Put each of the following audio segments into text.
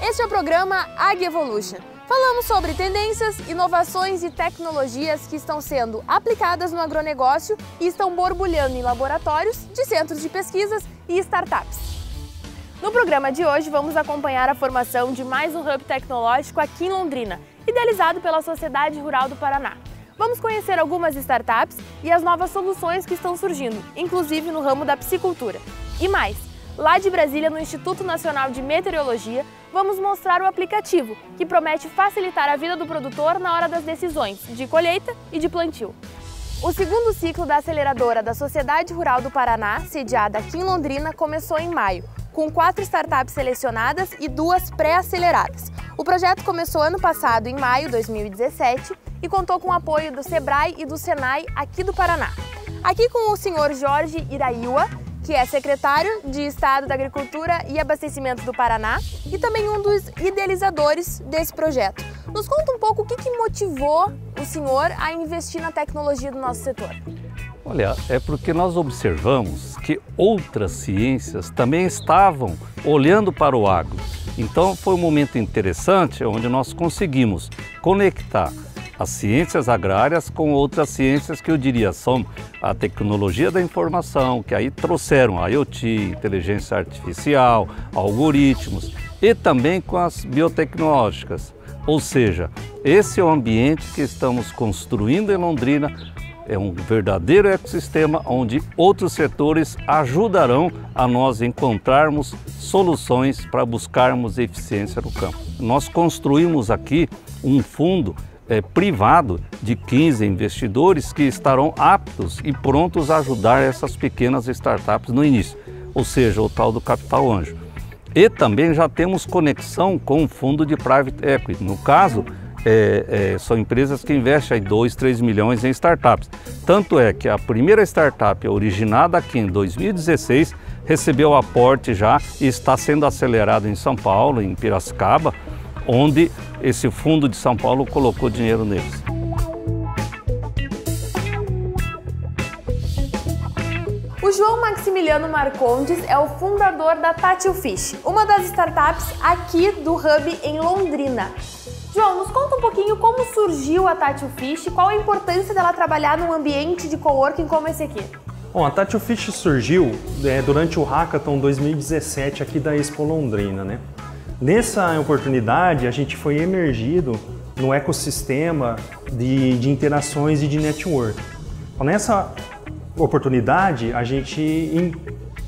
Este é o programa AgEvolution. Falamos sobre tendências, inovações e tecnologias que estão sendo aplicadas no agronegócio e estão borbulhando em laboratórios de centros de pesquisas e startups. No programa de hoje vamos acompanhar a formação de mais um hub tecnológico aqui em Londrina, idealizado pela Sociedade Rural do Paraná. Vamos conhecer algumas startups e as novas soluções que estão surgindo, inclusive no ramo da piscicultura. E mais, lá de Brasília, no Instituto Nacional de Meteorologia, vamos mostrar o aplicativo, que promete facilitar a vida do produtor na hora das decisões de colheita e de plantio. O segundo ciclo da aceleradora da Sociedade Rural do Paraná, sediada aqui em Londrina, começou em maio, com 4 startups selecionadas e 2 pré-aceleradas. O projeto começou ano passado, em maio de 2017, e contou com o apoio do Sebrae e do Senai aqui do Paraná. Aqui com o senhor Jorge Iraiua, que é secretário de Estado da Agricultura e Abastecimento do Paraná e também um dos idealizadores desse projeto. Nos conta um pouco o que motivou o senhor a investir na tecnologia do nosso setor. Olha, é porque nós observamos que outras ciências também estavam olhando para o agro. Então foi um momento interessante onde nós conseguimos conectar as ciências agrárias com outras ciências que eu diria são a tecnologia da informação, que aí trouxeram a IoT, inteligência artificial, algoritmos e também com as biotecnológicas. Ou seja, esse é o ambiente que estamos construindo em Londrina, é um verdadeiro ecossistema onde outros setores ajudarão a nós encontrarmos soluções para buscarmos eficiência no campo. Nós construímos aqui um fundo privado de 15 investidores que estarão aptos e prontos a ajudar essas pequenas startups no início, ou seja, o tal do capital anjo. E também já temos conexão com o fundo de private equity. No caso, são empresas que investem 2, 3 milhões em startups. Tanto é que a primeira startup originada aqui em 2016 recebeu aporte já e está sendo acelerado em São Paulo, em Piracicaba, onde esse fundo de São Paulo colocou dinheiro neles. O João Maximiliano Marcondes é o fundador da Tátil Fish, uma das startups aqui do Hub em Londrina. João, nos conta um pouquinho como surgiu a Tátil Fish e qual a importância dela trabalhar num ambiente de coworking como esse aqui. Bom, a Tátil Fish surgiu durante o Hackathon 2017 aqui da Expo Londrina, né? Nessa oportunidade, a gente foi emergido no ecossistema de interações e de network. Então, nessa oportunidade, a gente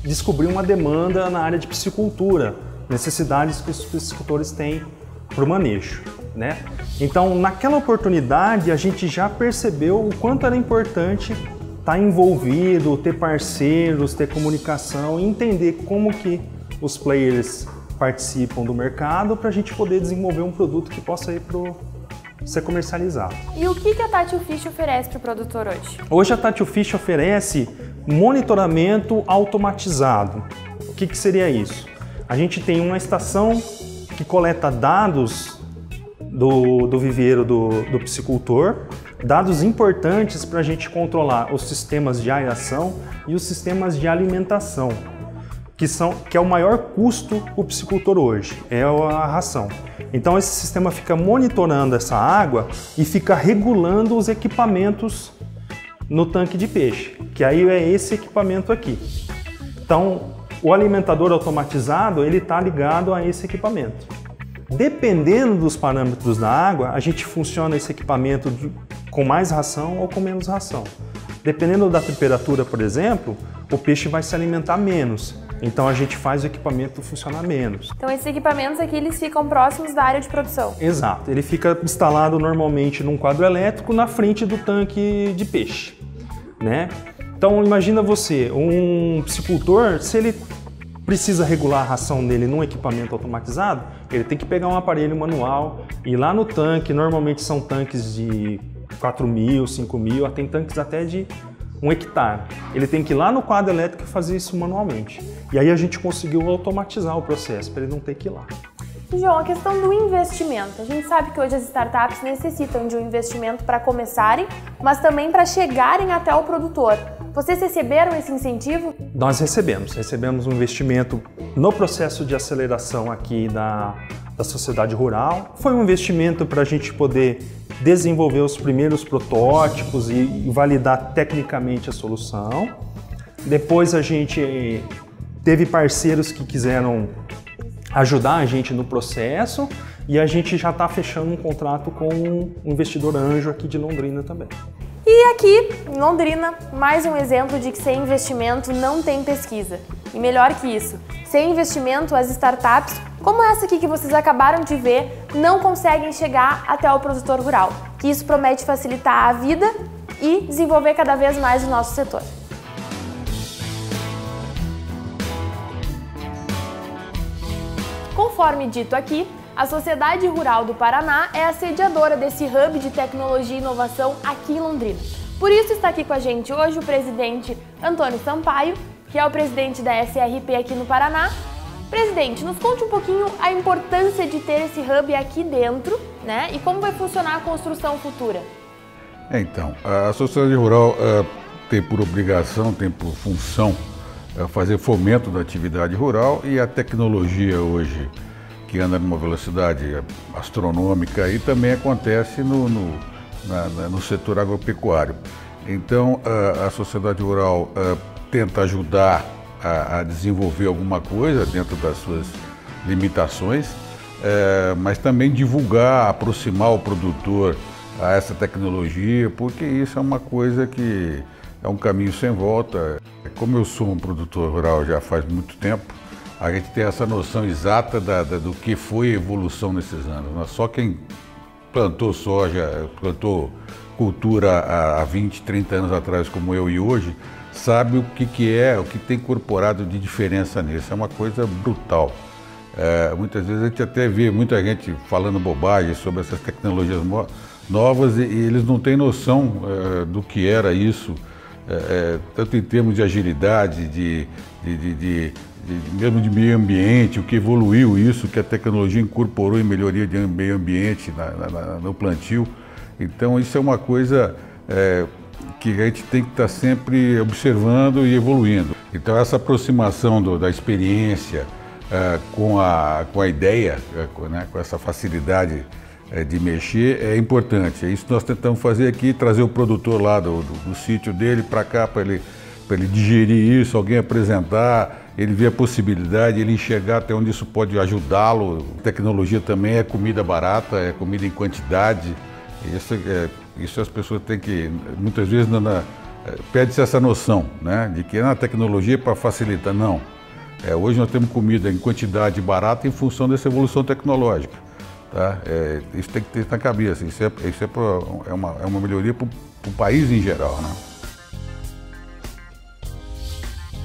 descobriu uma demanda na área de piscicultura, necessidades que os piscicultores têm para o manejo, né? Então, naquela oportunidade, a gente já percebeu o quanto era importante estar envolvido, ter parceiros, ter comunicação e entender como que os players participam do mercado para a gente poder desenvolver um produto que possa ir para ser comercializado. E o que a Tátil Fish oferece para o produtor hoje? Hoje a Tátil Fish oferece monitoramento automatizado. O que seria isso? A gente tem uma estação que coleta dados do viveiro do piscicultor, dados importantes para a gente controlar os sistemas de aeração e os sistemas de alimentação, que é o maior custo para o piscicultor hoje, é a ração. Então esse sistema fica monitorando essa água e fica regulando os equipamentos no tanque de peixe, que aí é esse equipamento aqui. Então o alimentador automatizado ele está ligado a esse equipamento. Dependendo dos parâmetros da água, a gente funciona esse equipamento com mais ração ou com menos ração. Dependendo da temperatura, por exemplo, o peixe vai se alimentar menos. Então a gente faz o equipamento funcionar menos. Então esses equipamentos aqui eles ficam próximos da área de produção? Exato, ele fica instalado normalmente num quadro elétrico na frente do tanque de peixe, né? Então imagina você, um piscicultor, se ele precisa regular a ração dele num equipamento automatizado, ele tem que pegar um aparelho manual, ir lá no tanque, normalmente são tanques de 4.000, 5.000, tem tanques até de 1 hectare. Ele tem que ir lá no quadro elétrico e fazer isso manualmente. E aí a gente conseguiu automatizar o processo para ele não ter que ir lá. João, a questão do investimento. A gente sabe que hoje as startups necessitam de um investimento para começarem, mas também para chegarem até o produtor. Vocês receberam esse incentivo? Nós recebemos um investimento no processo de aceleração aqui da da sociedade rural. Foi um investimento para a gente poder desenvolver os primeiros protótipos e validar tecnicamente a solução. Depois a gente teve parceiros que quiseram ajudar a gente no processo e a gente já está fechando um contrato com um investidor anjo aqui de Londrina também. E aqui, em Londrina, mais um exemplo de que sem investimento não tem pesquisa. E melhor que isso, sem investimento as startups, como essa aqui que vocês acabaram de ver, não conseguem chegar até o produtor rural. Que isso promete facilitar a vida e desenvolver cada vez mais o nosso setor. Conforme dito aqui, a Sociedade Rural do Paraná é a sediadora desse hub de tecnologia e inovação aqui em Londrina. Por isso está aqui com a gente hoje o presidente Antônio Sampaio, que é o presidente da SRP aqui no Paraná. Presidente, nos conte um pouquinho a importância de ter esse hub aqui dentro, né? E como vai funcionar a construção futura. Então, a Sociedade Rural tem por obrigação, tem por função fazer fomento da atividade rural, e a tecnologia hoje, que anda numa velocidade astronômica, e também acontece no setor agropecuário. Então, a sociedade rural tenta ajudar a desenvolver alguma coisa dentro das suas limitações, mas também divulgar, aproximar o produtor a essa tecnologia, porque isso é uma coisa que é um caminho sem volta. Como eu sou um produtor rural já faz muito tempo, a gente tem essa noção exata do que foi a evolução nesses anos. Só quem plantou soja, plantou cultura há 20, 30 anos atrás, como eu e hoje, sabe o que tem incorporado de diferença nisso. É uma coisa brutal. Muitas vezes a gente até vê muita gente falando bobagem sobre essas tecnologias novas e eles não têm noção do que era isso, tanto em termos de agilidade, mesmo de meio ambiente, o que evoluiu isso, que a tecnologia incorporou em melhoria de meio ambiente no plantio. Então isso é uma coisa que a gente tem que estar sempre observando e evoluindo. Então essa aproximação da experiência com a ideia, né, com essa facilidade de mexer é importante. É isso que nós tentamos fazer aqui, trazer o produtor lá do sítio dele para cá, para ele digerir isso, alguém apresentar, ele ver a possibilidade, ele enxergar até onde isso pode ajudá-lo. Tecnologia também é comida barata, é comida em quantidade. Isso as pessoas têm que, muitas vezes, pede-se essa noção, né, de que a tecnologia é para facilitar. Não. Hoje nós temos comida em quantidade barata em função dessa evolução tecnológica. Tá? Isso tem que ter na cabeça. Isso é uma melhoria para o país em geral, né?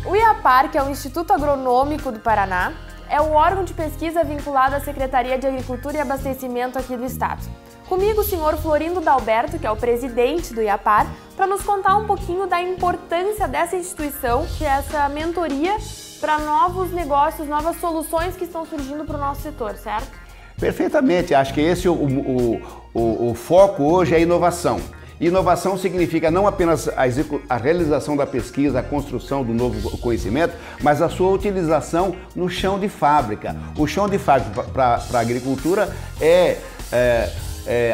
O IAPAR, que é o Instituto Agronômico do Paraná, é um órgão de pesquisa vinculado à Secretaria de Agricultura e Abastecimento aqui do estado. Comigo o senhor Florindo Dalberto, que é o presidente do IAPAR, para nos contar um pouquinho da importância dessa instituição, que é essa mentoria para novos negócios, novas soluções que estão surgindo para o nosso setor, certo? Perfeitamente, acho que esse o foco hoje é a inovação. Inovação significa não apenas a realização da pesquisa, a construção do novo conhecimento, mas a sua utilização no chão de fábrica. O chão de fábrica para a agricultura é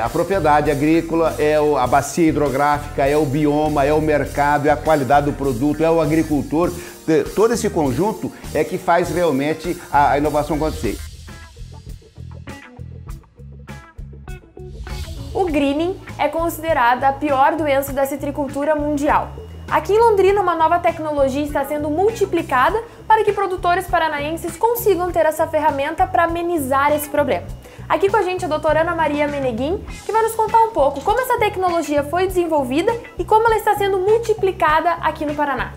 a propriedade agrícola, é a bacia hidrográfica, é o bioma, é o mercado, é a qualidade do produto, é o agricultor. Todo esse conjunto é que faz realmente a inovação acontecer. O greening é considerada a pior doença da citricultura mundial. Aqui em Londrina, uma nova tecnologia está sendo multiplicada para que produtores paranaenses consigam ter essa ferramenta para amenizar esse problema. Aqui com a gente a doutora Ana Maria Meneguin, que vai nos contar um pouco como essa tecnologia foi desenvolvida e como ela está sendo multiplicada aqui no Paraná.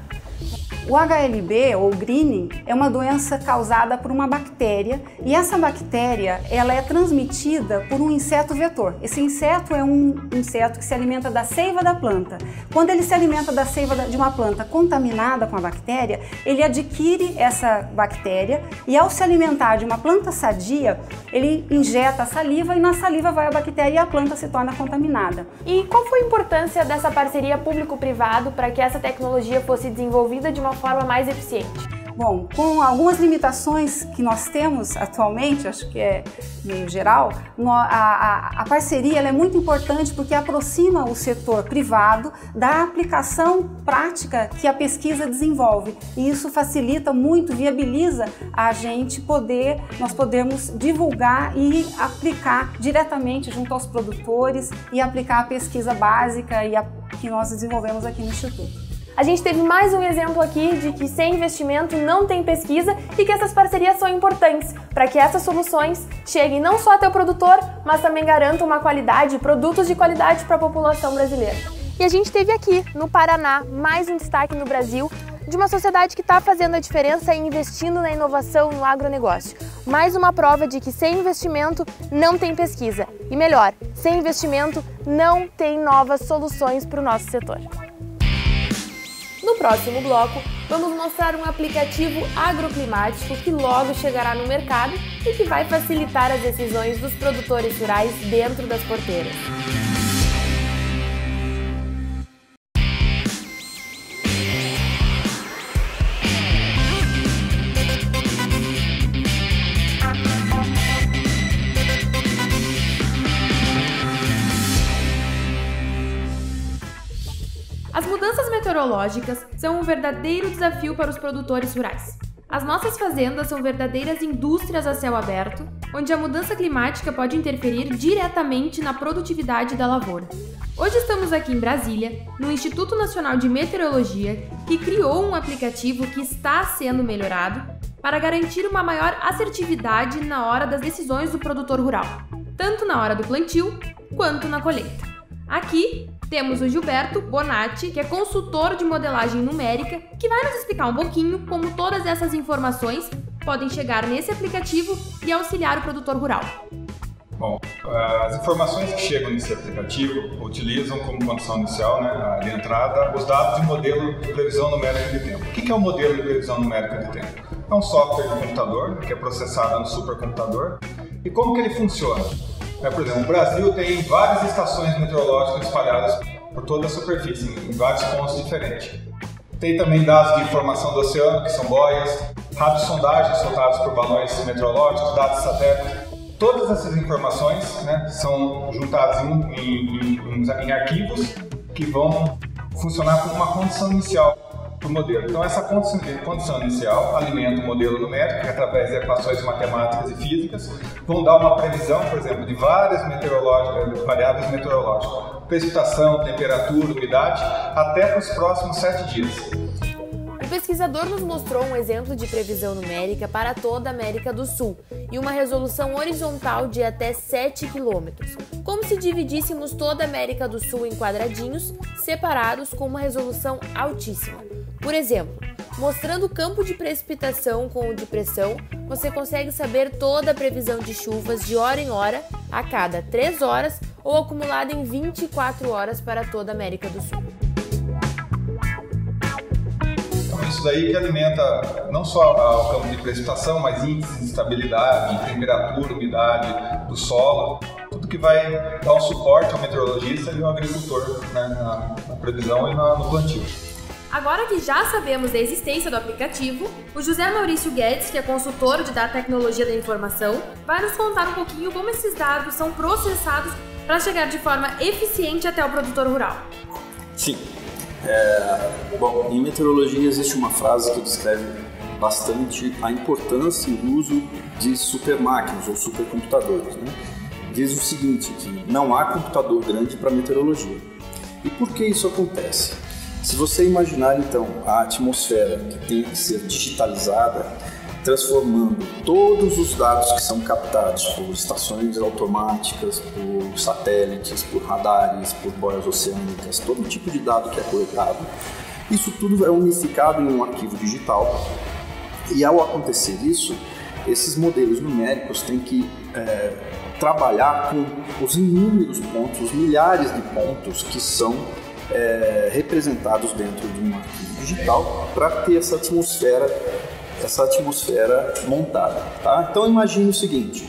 O HLB, ou greening, é uma doença causada por uma bactéria e essa bactéria ela é transmitida por um inseto vetor. Esse inseto é um inseto que se alimenta da seiva da planta. Quando ele se alimenta da seiva de uma planta contaminada com a bactéria, ele adquire essa bactéria e ao se alimentar de uma planta sadia, ele injeta a saliva e na saliva vai a bactéria e a planta se torna contaminada. E qual foi a importância dessa parceria público-privado para que essa tecnologia fosse desenvolvida de uma forma mais eficiente? Bom, com algumas limitações que nós temos atualmente, acho que é meio geral, a parceria ela é muito importante porque aproxima o setor privado da aplicação prática que a pesquisa desenvolve. E isso facilita muito, viabiliza a gente nós podermos divulgar e aplicar diretamente junto aos produtores e aplicar a pesquisa básica que nós desenvolvemos aqui no Instituto. A gente teve mais um exemplo aqui de que sem investimento não tem pesquisa e que essas parcerias são importantes para que essas soluções cheguem não só até o produtor, mas também garantam uma qualidade, produtos de qualidade para a população brasileira. E a gente teve aqui, no Paraná, mais um destaque no Brasil de uma sociedade que está fazendo a diferença e investindo na inovação no agronegócio. Mais uma prova de que sem investimento não tem pesquisa. E melhor, sem investimento não tem novas soluções para o nosso setor. No próximo bloco, vamos mostrar um aplicativo agroclimático que logo chegará no mercado e que vai facilitar as decisões dos produtores rurais dentro das porteiras. As mudanças meteorológicas são um verdadeiro desafio para os produtores rurais. As nossas fazendas são verdadeiras indústrias a céu aberto, onde a mudança climática pode interferir diretamente na produtividade da lavoura. Hoje estamos aqui em Brasília, no Instituto Nacional de Meteorologia, que criou um aplicativo que está sendo melhorado para garantir uma maior assertividade na hora das decisões do produtor rural, tanto na hora do plantio quanto na colheita. Aqui temos o Gilberto Bonatti, que é consultor de modelagem numérica, que vai nos explicar um pouquinho como todas essas informações podem chegar nesse aplicativo e auxiliar o produtor rural. Bom, as informações que chegam nesse aplicativo utilizam como condição inicial, de entrada, os dados de modelo de previsão numérica de tempo. O que é o modelo de previsão numérica de tempo? É um software de computador que é processado no supercomputador. E como que ele funciona? Por exemplo, o Brasil tem várias estações meteorológicas espalhadas por toda a superfície, em vários pontos diferentes. Tem também dados de informação do oceano, que são boias, radiosondagens soltadas por balões meteorológicos, dados de satélite. Todas essas informações são juntadas em arquivos que vão funcionar como uma condição inicial para o modelo. Então, essa condição inicial alimenta o modelo numérico, que através de equações matemáticas e físicas vão dar uma previsão, por exemplo, de várias variáveis meteorológicas, precipitação, temperatura, umidade, até para os próximos 7 dias. O pesquisador nos mostrou um exemplo de previsão numérica para toda a América do Sul e uma resolução horizontal de até 7 km, como se dividíssemos toda a América do Sul em quadradinhos separados com uma resolução altíssima. Por exemplo, mostrando o campo de precipitação com o de pressão, você consegue saber toda a previsão de chuvas de hora em hora, a cada 3 horas ou acumulada em 24 horas para toda a América do Sul. Isso daí que alimenta não só o campo de precipitação, mas índices de estabilidade, temperatura, umidade do solo, tudo que vai dar um suporte ao meteorologista e ao agricultor na previsão e no plantio. Agora que já sabemos da existência do aplicativo, o José Maurício Guedes, que é consultor da tecnologia da informação, vai nos contar um pouquinho como esses dados são processados para chegar de forma eficiente até o produtor rural. Sim. Bom, em meteorologia existe uma frase que descreve bastante a importância e o uso de supermáquinas ou supercomputadores. Diz o seguinte, que não há computador grande para meteorologia. E por que isso acontece? Se você imaginar então a atmosfera que tem que ser digitalizada, transformando todos os dados que são captados por estações automáticas, por satélites, por radares, por boias oceânicas, todo tipo de dado que é coletado, isso tudo é unificado em um arquivo digital. E ao acontecer isso, esses modelos numéricos têm que trabalhar com os inúmeros pontos, os milhares de pontos que são representados dentro de um arquivo digital para ter essa atmosfera montada. Tá? Então imagine o seguinte,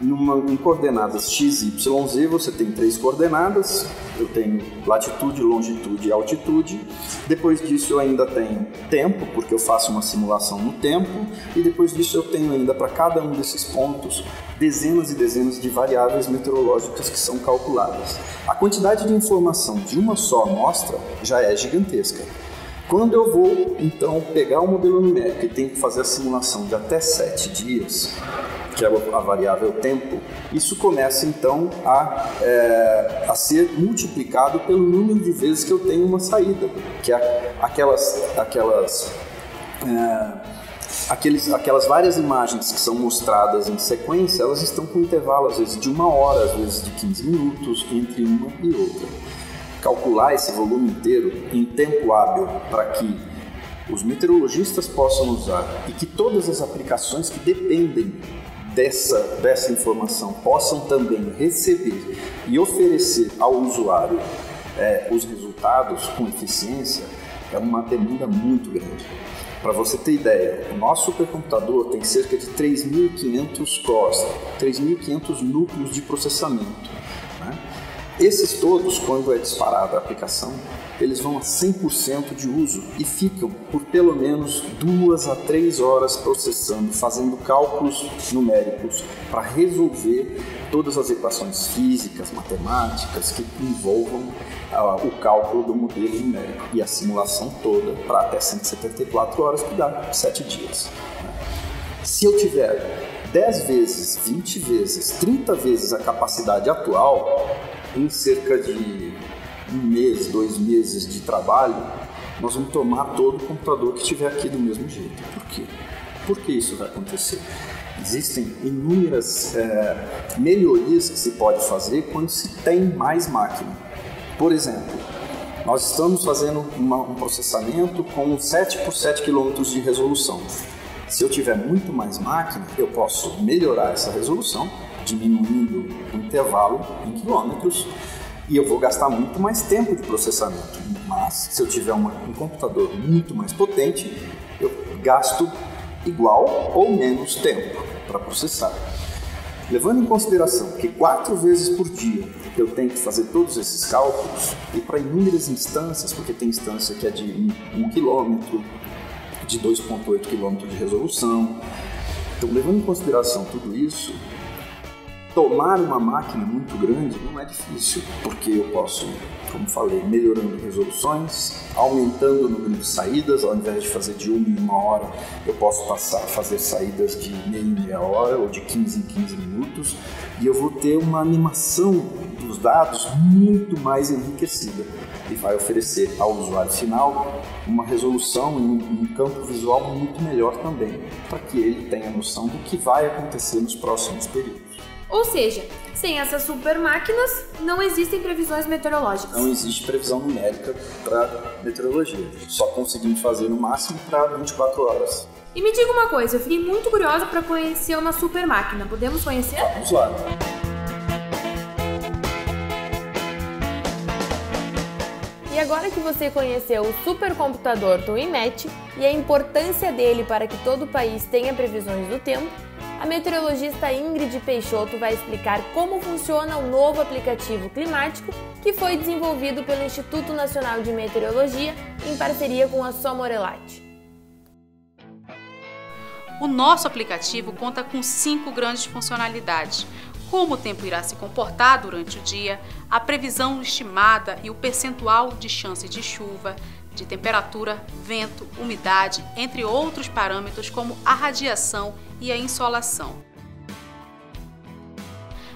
Em coordenadas x, y, z, você tem 3 coordenadas. Eu tenho latitude, longitude e altitude. Depois disso eu ainda tenho tempo, porque eu faço uma simulação no tempo. E depois disso eu tenho ainda para cada um desses pontos dezenas e dezenas de variáveis meteorológicas que são calculadas. A quantidade de informação de uma só amostra já é gigantesca. Quando eu vou, então, pegar o modelo numérico e tenho que fazer a simulação de até 7 dias, que é a variável tempo, isso começa, então, a ser multiplicado pelo número de vezes que eu tenho uma saída, que é aquelas várias imagens que são mostradas em sequência, elas estão com intervalo, às vezes, de 1 hora, às vezes de 15 minutos, entre uma e outra. Calcular esse volume inteiro em tempo hábil para que os meteorologistas possam usar e que todas as aplicações que dependem dessa informação possam também receber e oferecer ao usuário os resultados com eficiência, é uma demanda muito grande. Para você ter ideia, o nosso supercomputador tem cerca de 3.500 cores, 3.500 núcleos de processamento. Esses todos, quando é disparada a aplicação, eles vão a 100% de uso e ficam por pelo menos 2 a 3 horas processando, fazendo cálculos numéricos para resolver todas as equações físicas, matemáticas que envolvam o cálculo do modelo numérico e a simulação toda para até 174 horas, que dá 7 dias. Se eu tiver 10 vezes, 20 vezes, 30 vezes a capacidade atual, em cerca de 1 mês, 2 meses de trabalho, nós vamos tomar todo o computador que estiver aqui do mesmo jeito. Por quê? Por que isso vai acontecer? Existem inúmeras melhorias que se pode fazer quando se tem mais máquina. Por exemplo, nós estamos fazendo um processamento com 7 por 7 km de resolução. Se eu tiver muito mais máquina, eu posso melhorar essa resolução, diminuindo o intervalo em quilômetros, e eu vou gastar muito mais tempo de processamento. Mas se eu tiver um computador muito mais potente, eu gasto igual ou menos tempo para processar. Levando em consideração que 4 vezes por dia eu tenho que fazer todos esses cálculos, e para inúmeras instâncias, porque tem instância que é de 1 km, de 2,8 km de resolução. Então, levando em consideração tudo isso, tomar uma máquina muito grande não é difícil, porque eu posso, como falei, melhorando resoluções, aumentando o número de saídas. Ao invés de fazer de 1 em 1 hora, eu posso passar a fazer saídas de meia em meia hora ou de 15 em 15 minutos, e eu vou ter uma animação dos dados muito mais enriquecida e vai oferecer ao usuário final uma resolução e um campo visual muito melhor também, para que ele tenha noção do que vai acontecer nos próximos períodos. Ou seja, sem essas super máquinas, não existem previsões meteorológicas. Não existe previsão numérica para meteorologia. Só conseguimos fazer no máximo para 24 horas. E me diga uma coisa, eu fiquei muito curiosa para conhecer uma super máquina. Podemos conhecer? Vamos lá. E agora que você conheceu o supercomputador do INMET e a importância dele para que todo o país tenha previsões do tempo, a meteorologista Ingrid Peixoto vai explicar como funciona o novo aplicativo climático que foi desenvolvido pelo Instituto Nacional de Meteorologia em parceria com a Somorelite. O nosso aplicativo conta com 5 grandes funcionalidades, como o tempo irá se comportar durante o dia, a previsão estimada e o percentual de chance de chuva, de temperatura, vento, umidade, entre outros parâmetros como a radiação e a insolação.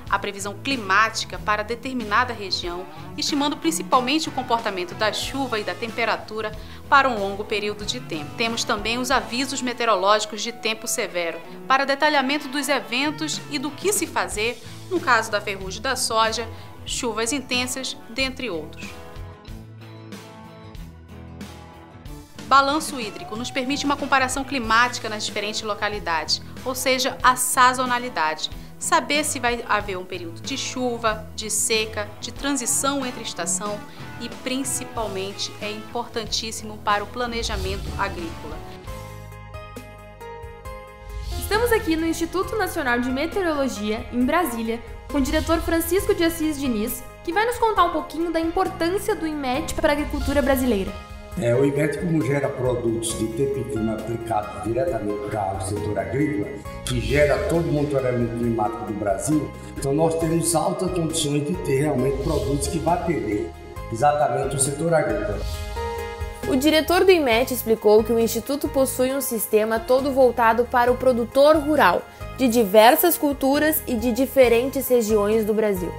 A previsão climática para determinada região, estimando principalmente o comportamento da chuva e da temperatura para um longo período de tempo. Temos também os avisos meteorológicos de tempo severo, para detalhamento dos eventos e do que se fazer no caso da ferrugem da soja, chuvas intensas, dentre outros. Balanço hídrico nos permite uma comparação climática nas diferentes localidades, ou seja, a sazonalidade. Saber se vai haver um período de chuva, de seca, de transição entre estação e, principalmente, é importantíssimo para o planejamento agrícola. Estamos aqui no Instituto Nacional de Meteorologia, em Brasília, com o diretor Francisco de Assis Diniz, que vai nos contar um pouquinho da importância do INMET para a agricultura brasileira. O INMET, como gera produtos de tempo e clima aplicados diretamente para o setor agrícola, que gera todo o monitoramento climático do Brasil, então nós temos altas condições de ter realmente produtos que vão atender exatamente o setor agrícola. O diretor do INMET explicou que o Instituto possui um sistema todo voltado para o produtor rural, de diversas culturas e de diferentes regiões do Brasil.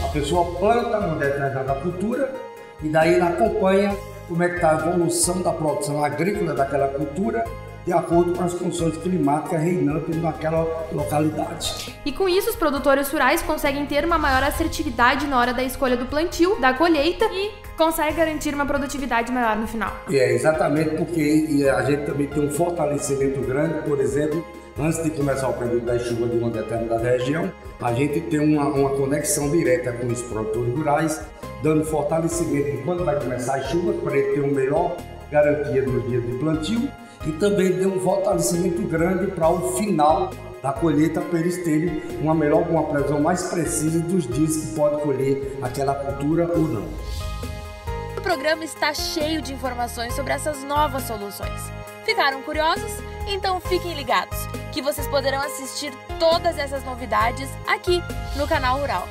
A pessoa planta uma determinada cultura e daí ela acompanha como é que está a evolução da produção agrícola daquela cultura de acordo com as condições climáticas reinantes naquela localidade. E com isso, os produtores rurais conseguem ter uma maior assertividade na hora da escolha do plantio, da colheita e conseguem garantir uma produtividade maior no final. Exatamente, porque a gente também tem um fortalecimento grande, por exemplo, antes de começar o período da chuva de uma determinada região, a gente tem uma conexão direta com os produtores rurais, dando fortalecimento de quando vai começar a chuva, para ele ter uma melhor garantia nos dias de plantio, e também deu um fortalecimento grande para o final da colheita, para eles terem uma previsão mais precisa dos dias que pode colher aquela cultura ou não. O programa está cheio de informações sobre essas novas soluções. Ficaram curiosos? Então fiquem ligados, que vocês poderão assistir todas essas novidades aqui no Canal Rural.